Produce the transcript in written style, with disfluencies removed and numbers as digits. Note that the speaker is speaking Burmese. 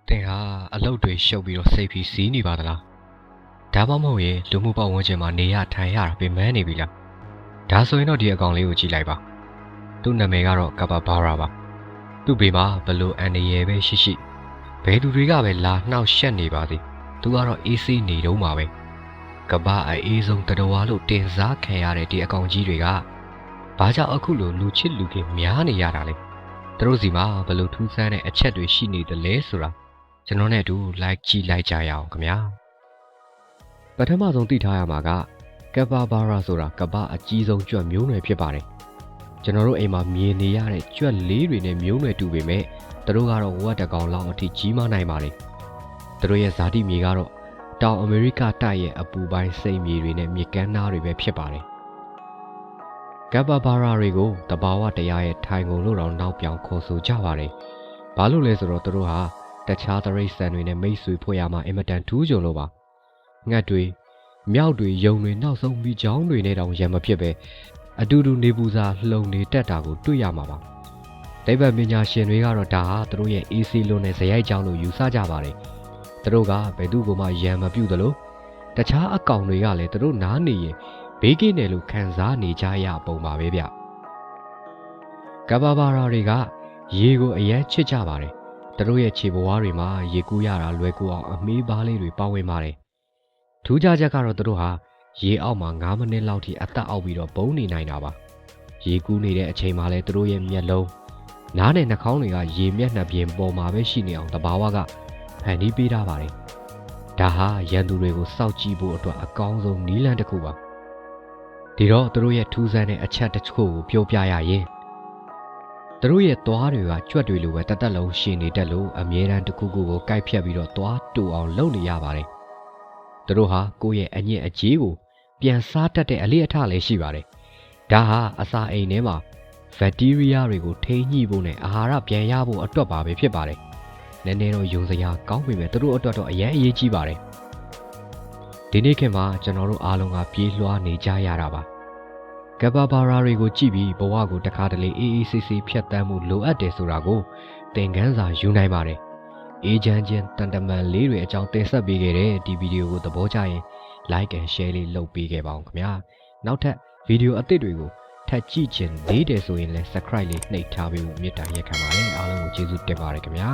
တင်ဟာအလုပ်တွေရှုပ်ပြီးတော့စိတ်ပြီးစီးနေပါသလားဒါမှမဟုတ်ရင်လူမှုပတ်ဝန်းကျင်မှာနေရထိုင်ရတာပြင်မနေပြီလားဒါဆိုရင်တော့ဒီအကောင်လေးကိုကြည့်လိုက်ပါသူ့နာမည်ကတော့ကဘာဘာရာပါသူ့ဘေးမှာဘလို့အန်ဒီရဲပဲရှိဘယ်သူတွေကပဲလာနှောက်ရှက်နေပါသည်သူကတော့အေးဆေးနေတော့မှာပဲကဘာအေးဆုံးတတော်ဝါလို့တင်စားခံရတဲ့ဒီအကောင်ကြီးတွေကဘာကြောင့်အခုလိုလူချစ်လူခင်များနေရတာလဲသူတို့စီမှာဘလို့ထူးဆန်းတဲ့အချက်တွေရှိနေတယ်လဲဆိုတာကျွန်တော်နဲ့အတူ like ကြည့်လိုက်ကြရအောင်ခင်ဗျာပထမဆုံးသိထားရမှာကကဘာဘာရာဆိုတာကဘာအကြီးဆုံးကြွက်မျိုးနွယ်ဖြစ်ပါတယ်ကျွန်တော်တို့အိမ်မှာမြင်နေရတဲ့ကြွက်လေးတွေနဲ့မျိုးနွယ်တူပေမဲ့သူတို့ကတော့ဝက်တကောင်လောက်အထိကြီးမားနိုင်ပါတယ်သူတို့ရဲ့ဇာတိမြေကတော့တောင်အမေရိကတိုက်ရဲ့အပူပိုင်းစိတ်မြေတွေနဲ့မြေကမ်းနားတွေပဲဖြစ်ပါတယ်ကဘာဘာရာတွေကိုတဘာဝတရားရဲ့ထိုင်ကုန်လို့တော့နောက်ပြောင်ခေါ်ဆိုကြပါတယ်ဘာလို့လဲဆိုတော့သူတို့ဟာတခြားတရိတ်ဆန်တွေနဲ့မိတ်ဆွေဖွဲ့ရမှာအင်မတန်ထူးကြုံလို့ပါငှက်တွေမြောက်တွေယုံတွေနောက်ဆုံးမိချောင်းတွေနဲ့တောင်ရံမဖြစ်ပဲအတူတူနေပူစာလှုံနေတက်တာကိုတွေ့ရမှာပါဒိဗ္ဗပညာရှင်တွေကတော့ဒါဟာသူတို့ရဲ့ AC လုံးနဲ့ဇယိုက်ကြောင်းလို့ယူဆကြပါတယ်သူတို့ကဘယ်သူမှရံမပြုတ်သလိုတခြားအကောင်တွေကလည်းသူတို့နားနေရင်ဘေးကင်းတယ်လို့ခံစားနေကြရပုံပါပဲဗျကဘာဘာရာတွေကရေကိုအယမ်းချစ်ကြပါတယ်သူတို့ရဲ့ခြေဘဝတွေမှာရေကူးရတာလွယ်ကူအောင်အမေးပါးလေးတွေပါဝင်ပါတယ်ထူးခြားချက်ကတော့သူတို့ဟာရေအောက်မှာ9မိနစ်လောက်ထိအသက်အောက်ပြီးတော့ဘုံနေနိုင်တာပါရေကူးနေတဲ့အချိန်မှာလဲသူတို့ရဲ့မျက်လုံးနားနဲ့နှာခေါင်းတွေကရေမျက်နှာပြင်ပေါ်မှာပဲရှိနေအောင်တဘာဝကဖန်တီးပေးထားပါတယ်ဒါဟာရန်သူတွေကိုစောင့်ကြည့်ဖို့အတွက်အကောင်းဆုံးနည်းလမ်းတစ်ခုပါဒီတော့သူတို့ရဲ့ထူးဆန်းတဲ့အချက်တစ်ခုကိုပြောပြရရင်သူတို့ရဲ့သွားတွေကကြွက်တွေလိုပဲတက်တက်လုံးရှည်နေတတ်လို့အမြဲတမ်းတစ်ခုခုကိုကိုက်ဖြတ်ပြီးတော့သွားတူအောင်လုပ်နေရပါတယ်သူတို့ဟာကိုယ့်ရဲ့အညစ်အကြေးကိုပြန်စားတတ်တဲ့အလေးအထားလည်းရှိပါတယ်ဒါဟာအစာအိမ်ထဲမှာဘက်တီးရီးယားတွေကိုထိန်းညှိဖို့နဲ့အာဟာရပြန်ရဖို့အတွက်ပါပဲဖြစ်ပါတယ်နည်းနည်းတော့ယုံစရာကောင်းပေမဲ့သူတို့အတွက်တော့အရင်အရေးကြီးပါတယ်ဒီနေ့ခေတ်မှာကျွန်တော်တို့အားလုံးကပြေးလွှားနေကြရတာပါကဘာဘာရာတွေကိုကြည့်ပြီးဘဝကိုတခါတလေအေးအေးဆေးဆေးဖြတ်သန်းမှုလိုအပ်တယ်ဆိုတာကိုသင်ခန်းစာယူနိုင်ပါတယ်အေးချမ်းချင်းတန်တမန်လေးတွေအကြောင်းတင်ဆက်ပေးခဲ့တဲ့ဒီဗီဒီယိုကိုသဘောကျရင် like and share လေးလုပ်ပေးခဲ့ပါအောင်ခင်ဗျာနောက်ထပ်ဗီဒီယိုအသစ်တွေကိုထပ်ကြည့်ချင်သေးတယ်ဆိုရင်လည်း subscribe လေးနှိပ်ထားပေးဖို့မေတ္တာရက်ခံပါတယ်အားလုံးကိုကျေးဇူးတင်ပါတယ်ခင်ဗျာ